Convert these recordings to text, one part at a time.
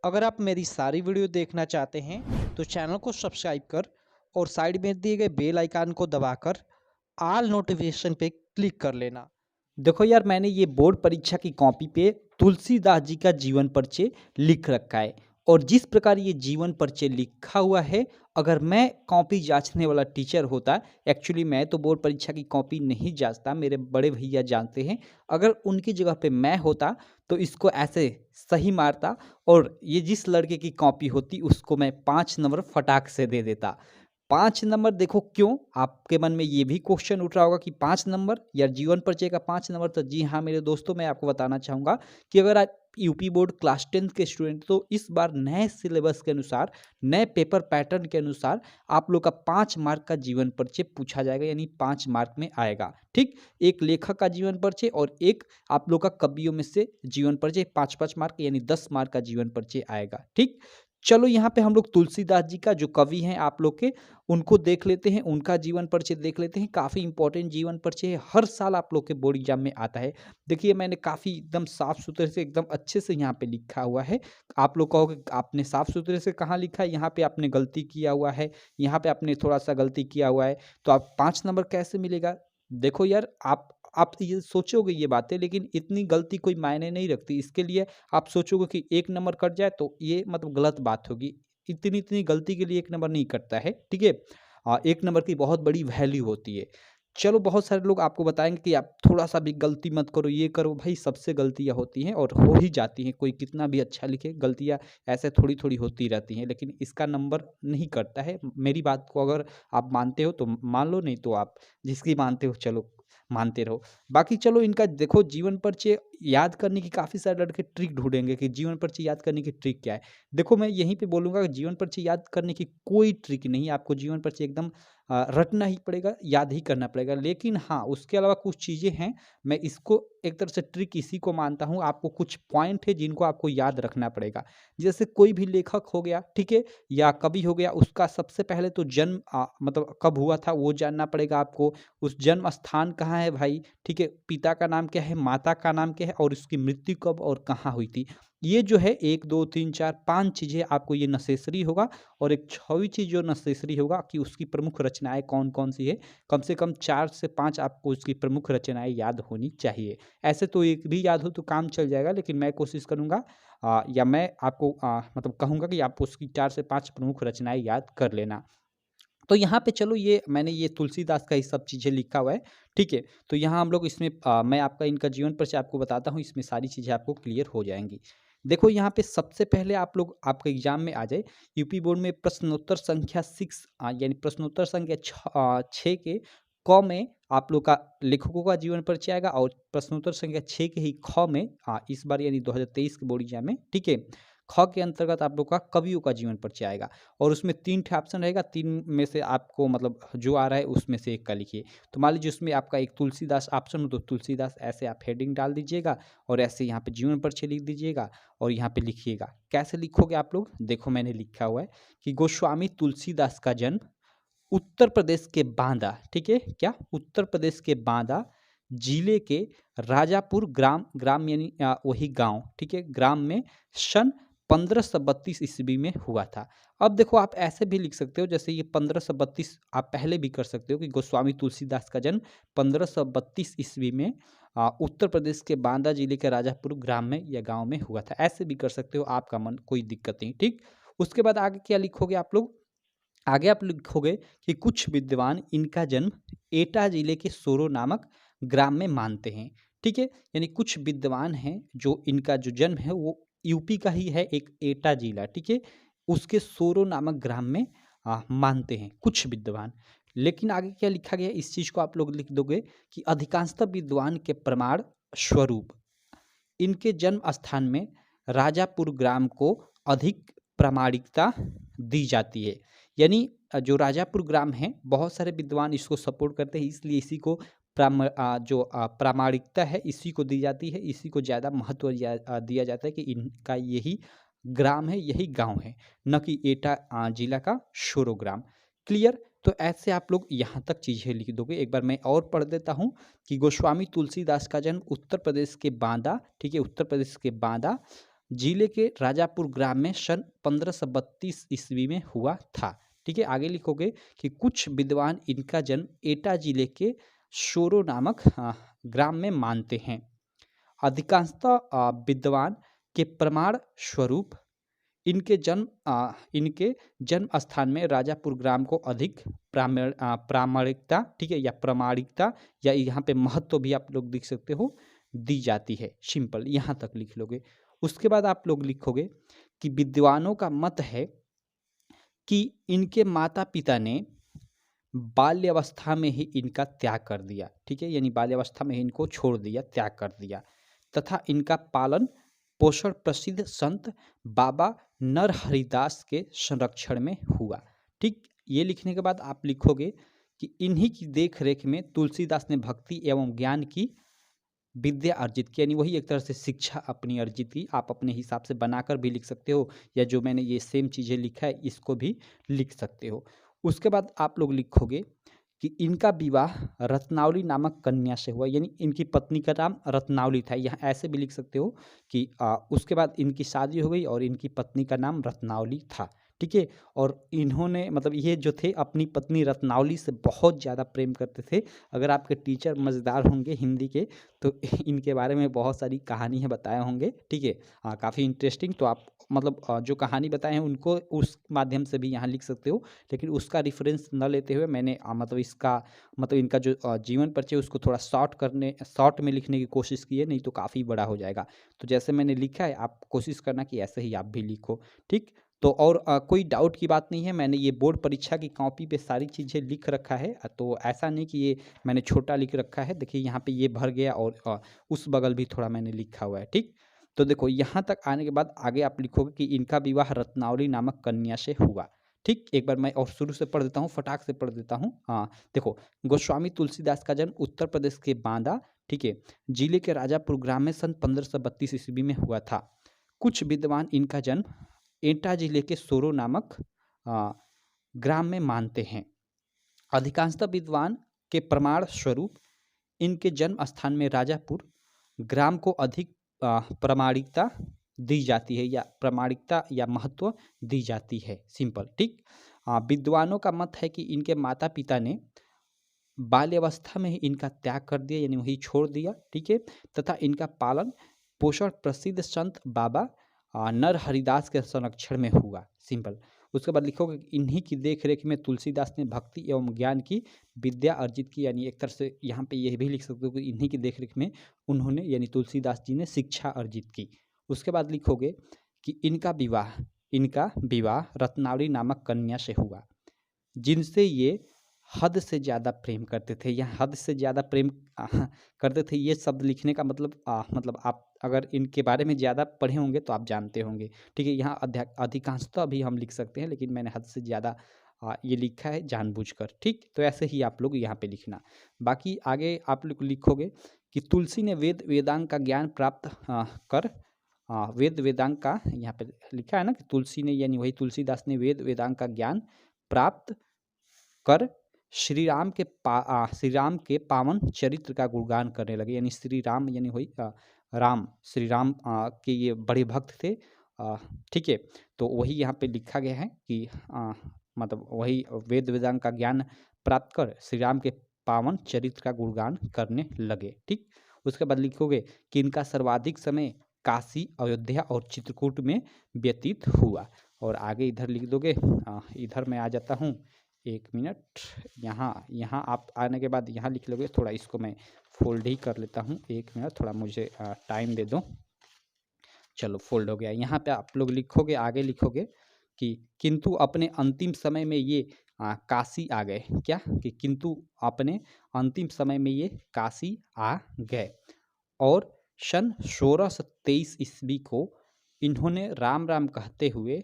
अगर आप मेरी सारी वीडियो देखना चाहते हैं तो चैनल को सब्सक्राइब कर और साइड में दिए गए बेल आइकन को दबाकर ऑल नोटिफिकेशन पे क्लिक कर लेना। देखो यार, मैंने ये बोर्ड परीक्षा की कॉपी पे तुलसीदास जी का जीवन परिचय लिख रखा है। और जिस प्रकार ये जीवन परिचय लिखा हुआ है, अगर मैं कॉपी जांचने वाला टीचर होता, एक्चुअली मैं तो बोर्ड परीक्षा की कॉपी नहीं जांचता, मेरे बड़े भैया जानते हैं। अगर उनकी जगह पे मैं होता तो इसको ऐसे सही मारता, और ये जिस लड़के की कॉपी होती उसको मैं 5 नंबर फटाक से दे देता। 5 नंबर देखो क्यों? आपके मन में ये भी क्वेश्चन उठ रहा होगा कि 5 नंबर या जीवन परिचय का 5 नंबर। तो जी हाँ मेरे दोस्तों, मैं आपको बताना चाहूँगा कि अगर आप यूपी बोर्ड क्लास 10 के स्टूडेंट, तो इस बार नए सिलेबस के अनुसार, नए पेपर पैटर्न के अनुसार आप लोग का 5 मार्क का जीवन परिचय पूछा जाएगा, यानी 5 मार्क में आएगा। ठीक, एक लेखक का जीवन परिचय और एक आप लोग का कवियों में से जीवन परिचय, 5-5 मार्क यानी 10 मार्क का जीवन परिचय आएगा। ठीक, चलो यहाँ पे हम लोग तुलसीदास जी का जो कवि हैं आप लोग के, उनको देख लेते हैं, उनका जीवन परिचय देख लेते हैं। काफ़ी इंपॉर्टेंट जीवन परिचय है, हर साल आप लोग के बोर्ड एग्जाम में आता है। देखिए मैंने काफ़ी एकदम साफ सुथरे से, एकदम अच्छे से यहाँ पे लिखा हुआ है। आप लोग कहोगे आपने साफ सुथरे से कहाँ लिखा है, यहाँ पे आपने गलती किया हुआ है, यहाँ पे आपने थोड़ा सा गलती किया हुआ है, तो आप 5 नंबर कैसे मिलेगा? देखो यार, आप ये सोचोगे ये बातें, लेकिन इतनी गलती कोई मायने नहीं रखती। इसके लिए आप सोचोगे कि 1 नंबर कट जाए, तो ये मतलब गलत बात होगी। इतनी इतनी गलती के लिए 1 नंबर नहीं कटता है, ठीक है? 1 नंबर की बहुत बड़ी वैल्यू होती है। चलो, बहुत सारे लोग आपको बताएँगे कि आप थोड़ा-सा भी गलती मत करो, ये करो। भाई सबसे गलतियाँ होती हैं और हो ही जाती हैं, कोई कितना भी अच्छा लिखे, गलतियाँ ऐसे थोड़ी-थोड़ी होती रहती हैं, लेकिन इसका नंबर नहीं कटता है। मेरी बात को अगर आप मानते हो तो मान लो, नहीं तो आप जिसकी मानते हो चलो मानते रहो। बाकी चलो, इनका देखो जीवन परिचय याद करने की काफ़ी सारे लड़के ट्रिक ढूँढेंगे कि जीवन परिचय याद करने की ट्रिक क्या है? देखो मैं यहीं पे बोलूँगा कि जीवन परिचय याद करने की कोई ट्रिक नहीं है, आपको जीवन परिचय एकदम रटना ही पड़ेगा, याद ही करना पड़ेगा। लेकिन हाँ, उसके अलावा कुछ चीज़ें हैं, मैं इसको एक तरह से ट्रिक इसी को मानता हूँ, आपको कुछ पॉइंट है जिनको आपको याद रखना पड़ेगा। जैसे कोई भी लेखक हो गया, ठीक है? या कवि हो गया, उसका सबसे पहले तो जन्म मतलब कब हुआ था वो जानना पड़ेगा आपको। उस जन्म स्थान कहाँ है भाई, ठीक है? पिता का नाम क्या है, माता का नाम क्या है और उसकी मृत्यु कब और कहाँ हुई थी? ये जो है 1, 2, 3, 4, 5 चीज़ें आपको ये नेसेसरी होगा। और एक 6वीं चीज़ जो नेसेसरी होगा कि उसकी प्रमुख रचनाएँ कौन-कौन सी है। कम से कम 4 से 5 आपको उसकी प्रमुख रचनाएँ याद होनी चाहिए। ऐसे तो एक भी याद हो तो काम चल जाएगा, लेकिन मैं कोशिश करूँगा या मैं आपको मतलब कहूँगा कि आप उसकी 4 से 5 प्रमुख रचनाएँ याद कर लेना। तो यहाँ पे चलो, ये मैंने ये तुलसीदास का ये सब चीज़ें लिखा हुआ है, ठीक है? तो यहाँ हम लोग इसमें मैं आपका इनका जीवन परिचय आपको बताता हूँ, इसमें सारी चीज़ें आपको क्लियर हो जाएँगी। देखो यहाँ पे सबसे पहले आप लोग आपके एग्ज़ाम में आ जाए, यूपी बोर्ड में प्रश्नोत्तर संख्या 6 यानी प्रश्नोत्तर संख्या 6 के क में आप लोग का लेखकों का जीवन परिचय आएगा, और प्रश्नोत्तर संख्या 6 के ही ख में इस बार यानी 2023 के बोर्ड एग्ज़ाम में, ठीक है? ख के अंतर्गत आप लोग का कवियों का जीवन परिचय आएगा। और उसमें 3 ठे ऑप्शन रहेगा, 3 में से आपको मतलब जो आ रहा है उसमें से एक का लिखिए। तो मान लीजिए उसमें आपका एक तुलसीदास ऑप्शन हो, तो तुलसीदास ऐसे आप हेडिंग डाल दीजिएगा और ऐसे यहाँ पे जीवन परिचय लिख दीजिएगा और यहाँ पे लिखिएगा। कैसे लिखोगे आप लोग? देखो मैंने लिखा हुआ है कि गोस्वामी तुलसीदास का जन्म उत्तर प्रदेश के बांदा, ठीक है? क्या? उत्तर प्रदेश के बांदा जिले के राजापुर ग्राम, ग्राम यानी वही गाँव, ठीक है? ग्राम में सन 1532 ईस्वी में हुआ था। अब देखो आप ऐसे भी लिख सकते हो, जैसे ये 1532 आप पहले भी कर सकते हो कि गोस्वामी तुलसीदास का जन्म 1532 ईस्वी में उत्तर प्रदेश के बांदा जिले के राजापुर ग्राम में या गाँव में हुआ था। ऐसे भी कर सकते हो, आपका मन, कोई दिक्कत नहीं, ठीक? उसके बाद आगे क्या लिखोगे आप लोग? आगे आप लिखोगे कि कुछ विद्वान इनका जन्म एटा जिले के सोरो नामक ग्राम में मानते हैं, ठीक है? यानी कुछ विद्वान हैं जो इनका जो जन्म है वो यूपी का ही है, एक एटा जिला, ठीक है? उसके सोरो नामक ग्राम में मानते हैं कुछ विद्वान। लेकिन आगे क्या लिखा गया है, इस चीज़ को आप लोग लिख दोगे कि अधिकांशतः विद्वान के प्रमाण स्वरूप इनके जन्म स्थान में राजापुर ग्राम को अधिक प्रामाणिकता दी जाती है। यानी जो राजापुर ग्राम है, बहुत सारे विद्वान इसको सपोर्ट करते हैं, इसलिए इसी को प्रामाणिकता है इसी को दी जाती है, इसी को ज़्यादा महत्व दिया जाता है कि इनका यही ग्राम है, यही गाँव है, न कि एटा जिला का शोरो ग्राम। क्लियर? तो ऐसे आप लोग यहाँ तक चीज़ें लिख दोगे। एक बार मैं और पढ़ देता हूँ कि गोस्वामी तुलसीदास का जन्म उत्तर प्रदेश के बांदा, ठीक है? उत्तर प्रदेश के बांदा जिले के राजापुर ग्राम में सन 1532 ईस्वी में हुआ था। ठीक है, आगे लिखोगे कि कुछ विद्वान इनका जन्म एटा जिले के शोरो नामक ग्राम में मानते हैं। अधिकांशतः विद्वान के प्रमाण स्वरूप इनके जन्म स्थान में राजापुर ग्राम को अधिक प्रामाणिकता, ठीक है, या प्रामाणिकता, या यहाँ पे महत्व भी आप लोग लिख सकते हो, दी जाती है। सिंपल यहाँ तक लिख लोगे। उसके बाद आप लोग लिखोगे कि विद्वानों का मत है कि इनके माता पिता ने बाल्यावस्था में ही इनका त्याग कर दिया। ठीक है, यानी बाल्यावस्था में ही इनको छोड़ दिया, त्याग कर दिया, तथा इनका पालन पोषण प्रसिद्ध संत बाबा नरहरिदास के संरक्षण में हुआ। ठीक, ये लिखने के बाद आप लिखोगे कि इन्हीं की देख रेख में तुलसीदास ने भक्ति एवं ज्ञान की विद्या अर्जित की, यानी वही एक तरह से शिक्षा अपनी अर्जित की। आप अपने हिसाब से बनाकर भी लिख सकते हो, या जो मैंने ये सेम चीज़ें लिखा है इसको भी लिख सकते हो। उसके बाद आप लोग लिखोगे कि इनका विवाह रत्नावली नामक कन्या से हुआ, यानी इनकी पत्नी का नाम रत्नावली था। यहाँ ऐसे भी लिख सकते हो कि उसके बाद इनकी शादी हो गई और इनकी पत्नी का नाम रत्नावली था। ठीक है, और इन्होंने मतलब ये जो थे अपनी पत्नी रत्नावली से बहुत ज़्यादा प्रेम करते थे। अगर आपके टीचर मज़ेदार होंगे हिंदी के तो इनके बारे में बहुत सारी कहानियाँ बताए होंगे। ठीक है, काफ़ी इंटरेस्टिंग। तो आप मतलब जो कहानी बताए हैं उनको उस माध्यम से भी यहाँ लिख सकते हो, लेकिन उसका रेफरेंस न लेते हुए मैंने मतलब इसका मतलब इनका जो जीवन परिचय उसको थोड़ा शॉर्ट में लिखने की कोशिश की है, नहीं तो काफ़ी बड़ा हो जाएगा। तो जैसे मैंने लिखा है आप कोशिश करना कि ऐसे ही आप भी लिखो। ठीक, तो और कोई डाउट की बात नहीं है। मैंने ये बोर्ड परीक्षा की कॉपी पे सारी चीज़ें लिख रखा है, तो ऐसा नहीं कि ये मैंने छोटा लिख रखा है। देखिए यहाँ पे ये भर गया और उस बगल भी थोड़ा मैंने लिखा हुआ है। ठीक, तो देखो यहाँ तक आने के बाद आगे आप लिखोगे कि इनका विवाह रत्नावली नामक कन्या से हुआ। ठीक, एक बार मैं और शुरू से पढ़ देता हूँ, फटाक से पढ़ देता हूँ। हाँ देखो, गोस्वामी तुलसीदास का जन्म उत्तर प्रदेश के बांदा, ठीक है, जिले के राजापुर ग्राम में सन 1532 ईस्वी में हुआ था। कुछ विद्वान इनका जन्म एटा जिले के सोरो नामक ग्राम में मानते हैं। अधिकांशतः विद्वान के प्रमाण स्वरूप इनके जन्म स्थान में राजापुर ग्राम को अधिक प्रामाणिकता दी जाती है, या प्रामाणिकता या महत्व दी जाती है। सिंपल। ठीक, विद्वानों का मत है कि इनके माता पिता ने बाल्यावस्था में ही इनका त्याग कर दिया, यानी वही छोड़ दिया। ठीक है, तथा इनका पालन पोषण प्रसिद्ध संत बाबा नरहरिदास के संरक्षण में हुआ। सिंपल। उसके बाद लिखोगे इन्हीं की देख रेख में तुलसीदास ने भक्ति एवं ज्ञान की विद्या अर्जित की, यानी एक तरह से यहाँ पे यह भी लिख सकते हो कि इन्हीं की देख रेख में उन्होंने यानी तुलसीदास जी ने शिक्षा अर्जित की। उसके बाद लिखोगे कि इनका विवाह रत्नावली नामक कन्या से हुआ, जिनसे ये हद से ज़्यादा प्रेम करते थे। यहाँ हद से ज़्यादा प्रेम करते थे, ये शब्द लिखने का मतलब आप अगर इनके बारे में ज़्यादा पढ़े होंगे तो आप जानते होंगे। ठीक है, यहाँ अधिकांशतः भी हम लिख सकते हैं, लेकिन मैंने हद से ज़्यादा ये लिखा है जानबूझकर। ठीक, तो ऐसे ही आप लोग यहाँ पे लिखना। बाकी आगे आप लोग लिखोगे कि तुलसी ने वेदांग का ज्ञान प्राप्त कर वेदांग का, यहाँ पे लिखा है ना कि तुलसी ने, यानी वही तुलसीदास ने वेदांग का ज्ञान प्राप्त कर श्री राम के पावन चरित्र का गुणगान करने लगे। यानी श्री राम यानी वही श्री राम के ये बड़े भक्त थे। ठीक है, तो वही यहाँ पे लिखा गया है कि मतलब वही वेदांग का ज्ञान प्राप्त कर श्री राम के पावन चरित्र का गुणगान करने लगे। ठीक, उसके बाद लिखोगे कि इनका सर्वाधिक समय काशी, अयोध्या और चित्रकूट में व्यतीत हुआ। और आगे इधर लिख दोगे, इधर मैं आ जाता हूँ, एक मिनट। यहाँ आप आने के बाद यहाँ लिख लोगे। थोड़ा इसको मैं फोल्ड ही कर लेता हूँ, एक मिनट, थोड़ा मुझे टाइम दे दो। चलो, फोल्ड हो गया। यहाँ पे आप लोग लिखोगे, आगे लिखोगे कि किंतु अपने अंतिम समय में ये काशी आ गए। क्या कि किंतु अपने अंतिम समय में ये काशी आ गए, और सन 1623 ईस्वी को इन्होंने राम राम कहते हुए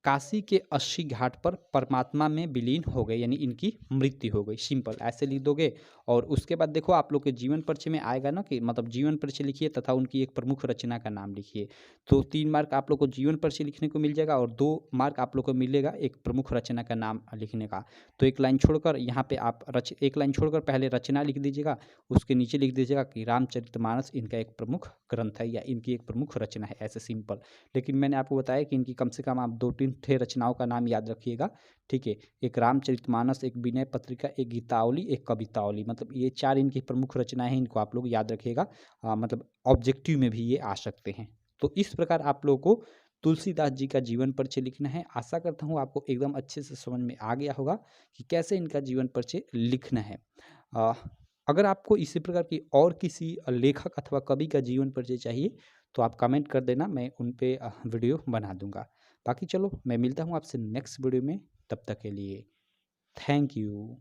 काशी के 80 घाट पर परमात्मा में विलीन हो गए, यानी इनकी मृत्यु हो गई। सिंपल ऐसे लिख दोगे। और उसके बाद देखो आप लोग के जीवन परिचय में आएगा ना कि मतलब जीवन परिचय लिखिए तथा उनकी एक प्रमुख रचना का नाम लिखिए। तो 3 मार्क आप लोग को जीवन परिचय लिखने को मिल जाएगा और 2 मार्क आप लोग को मिलेगा एक प्रमुख रचना का नाम लिखने का। तो एक लाइन छोड़कर यहाँ पे आप एक लाइन छोड़कर पहले रचना लिख दीजिएगा, उसके नीचे लिख दीजिएगा कि रामचरितमानस इनका एक प्रमुख ग्रंथ है या इनकी एक प्रमुख रचना है, ऐसे सिंपल। लेकिन मैंने आपको बताया कि इनकी कम से कम आप 2-3 ठे रचनाओं का नाम याद रखिएगा, ठीक है। एक रामचरितमानस, एक विनय पत्रिका, एक गीतावली, एक कवितावली, मतलब ये 4 इनकी प्रमुख रचनाएं हैं, इनको आप लोग याद रखिएगा। मतलब ऑब्जेक्टिव में भी ये आ सकते हैं। तो इस प्रकार आप लोगों को तुलसीदास जी का जीवन परिचय लिखना है। आशा करता हूँ आपको एकदम अच्छे से समझ में आ गया होगा कि कैसे इनका जीवन परिचय लिखना है। अगर आपको इसी प्रकार की और किसी लेखक अथवा कवि का जीवन परिचय चाहिए तो आप कमेंट कर देना, मैं उन पे वीडियो बना दूंगा। बाकी चलो मैं मिलता हूँ आपसे नेक्स्ट वीडियो में, तब तक के लिए थैंक यू।